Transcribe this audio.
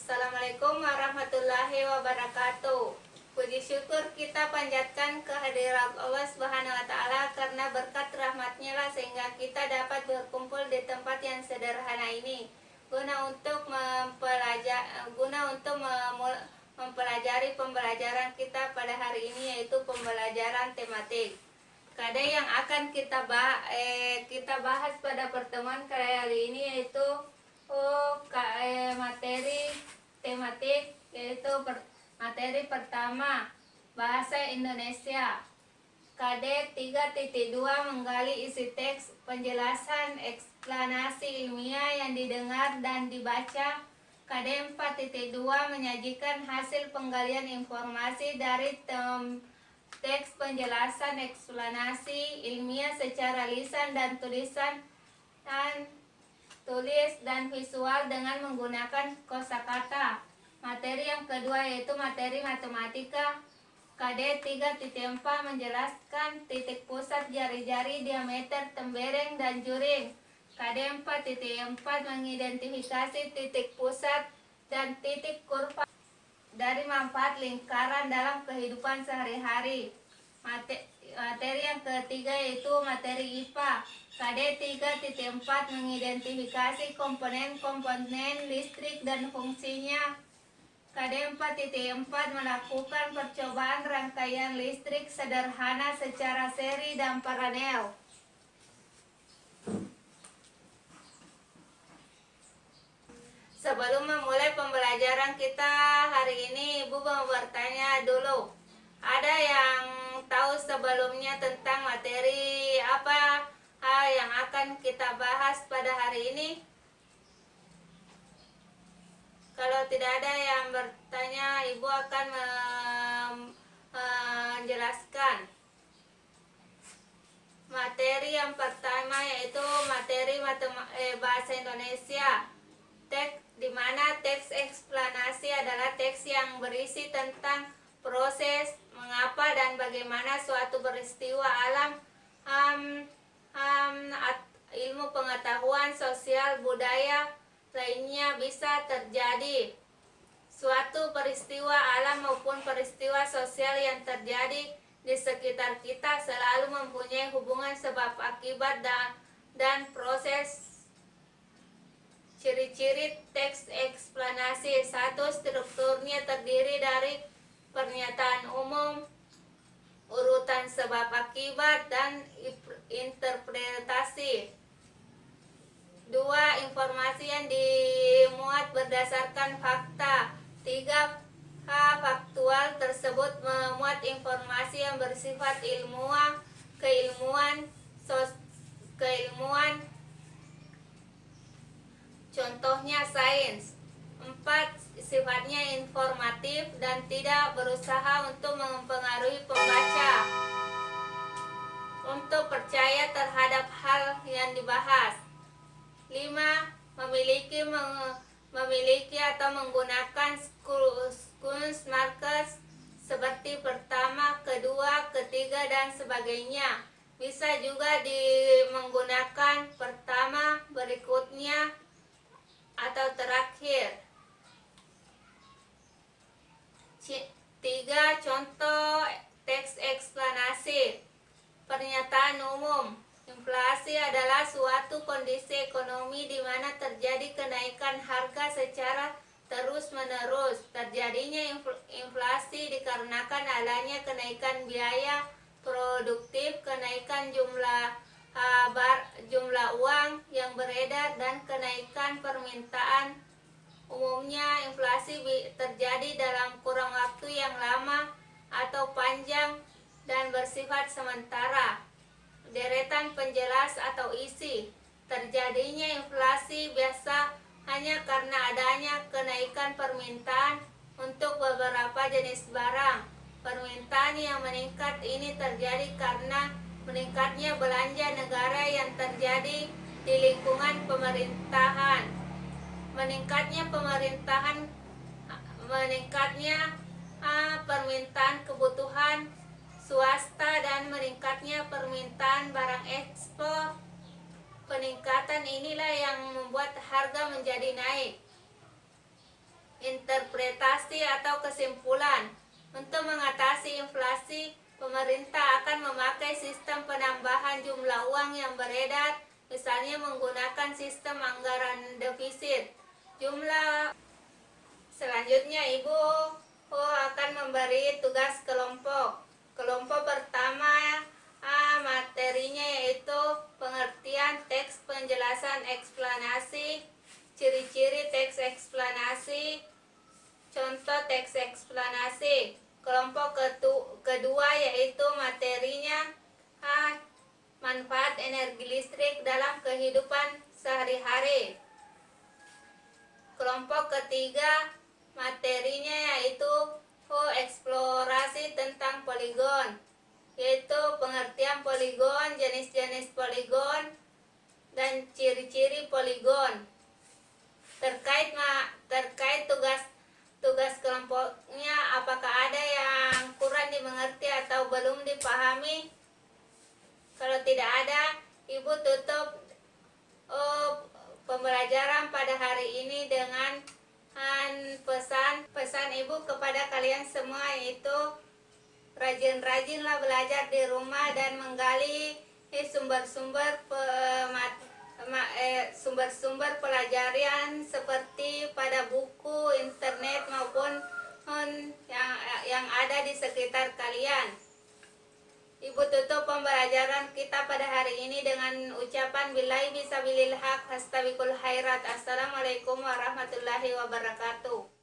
Assalamualaikum warahmatullahi wabarakatuh. Puji syukur kita panjatkan kehadirat Allah Subhanahu wa Ta'ala, karena berkat rahmatnya lah sehingga kita dapat berkumpul di tempat yang sederhana ini guna untuk mempelajari pembelajaran kita pada hari ini, yaitu pembelajaran tematik. Kade yang akan kita bahas pada pertemuan kali ini yaitu materi tematik, yaitu materi pertama bahasa Indonesia. KD 3.2 menggali isi teks, penjelasan, eksplanasi ilmiah yang didengar dan dibaca. KD 4.2 menyajikan hasil penggalian informasi dari teks, penjelasan, eksplanasi ilmiah secara lisan dan tulisan dan visual dengan menggunakan kosakata. Materi yang kedua yaitu materi matematika. KD 3.4 menjelaskan titik pusat jari-jari, diameter, tembereng, dan juring. KD 4.4 mengidentifikasi titik pusat dan titik kurva dari manfaat lingkaran dalam kehidupan sehari-hari. Materi yang ketiga yaitu materi IPA. KD 3.4 mengidentifikasi komponen-komponen listrik dan fungsinya. KD 4.4 melakukan percobaan rangkaian listrik sederhana secara seri dan paralel. Sebelum memulai pembelajaran kita hari ini, Ibu mau bertanya dulu. Ada yang tahu sebelumnya tentang materi apa yang akan kita bahas pada hari ini? Kalau tidak ada yang bertanya, Ibu akan menjelaskan. Materi yang pertama yaitu materi bahasa Indonesia. Di mana teks eksplanasi adalah teks yang berisi tentang proses, mengapa dan bagaimana suatu peristiwa alam, ilmu pengetahuan, sosial, budaya lainnya bisa terjadi. Suatu peristiwa alam maupun peristiwa sosial yang terjadi di sekitar kita selalu mempunyai hubungan sebab akibat dan proses. Ciri-ciri teks eksplanasi: 1. Strukturnya terdiri dari pernyataan umum, urutan sebab akibat, dan interpretasi. 2. Informasi yang dimuat berdasarkan fakta. 3. Faktual tersebut memuat informasi yang bersifat keilmuan, contohnya sains. 4. Sifatnya informatif dan tidak berusaha untuk mempengaruhi pembaca untuk percaya terhadap hal yang dibahas. 5. Memiliki atau menggunakan squeeze markers seperti pertama, kedua, ketiga, dan sebagainya. Bisa juga menggunakan pertama, berikutnya, atau terakhir. 3. Contoh teks eksplanasi. Pernyataan umum. Inflasi adalah suatu kondisi ekonomi di mana terjadi kenaikan harga secara terus-menerus. Terjadinya inflasi dikarenakan adanya kenaikan biaya produktif, kenaikan jumlah uang yang beredar, dan kenaikan permintaan. Umumnya inflasi terjadi dalam kurang waktu yang lama atau panjang dan bersifat sementara. Deretan penjelas atau isi. Terjadinya inflasi biasa hanya karena adanya kenaikan permintaan untuk beberapa jenis barang. Permintaan yang meningkat ini terjadi karena meningkatnya belanja negara yang terjadi di lingkungan pemerintahan. Meningkatnya permintaan kebutuhan swasta dan meningkatnya permintaan barang ekspor. Peningkatan inilah yang membuat harga menjadi naik. inflasi atau kesimpulan. Untuk mengatasi inflasi, pemerintah akan memakai sistem penambahan jumlah uang yang beredar, misalnya menggunakan sistem anggaran defisit. Selanjutnya Ibu akan memberi tugas kelompok. Kelompok pertama, materinya yaitu pengertian teks, penjelasan, eksplanasi, ciri-ciri teks eksplanasi, contoh teks eksplanasi. Kelompok kedua yaitu materinya manfaat energi listrik dalam kehidupan sehari-hari. Kelompok ketiga materinya yaitu eksplorasi tentang poligon, yaitu pengertian poligon, jenis-jenis poligon, dan ciri-ciri poligon. Terkait tugas kelompoknya, apakah ada yang kurang dimengerti atau belum dipahami? Kalau tidak ada, Ibu tutup pembelajaran pada hari ini dengan pesan Ibu kepada kalian semua, yaitu rajin-rajinlah belajar di rumah dan menggali sumber-sumber pelajaran seperti pada buku, internet maupun yang ada di sekitar kalian. Ibu tutup pembelajaran kita pada hari ini dengan ucapan billahi bisabilil haq, fastabiqul khairat. Assalamualaikum warahmatullahi wabarakatuh.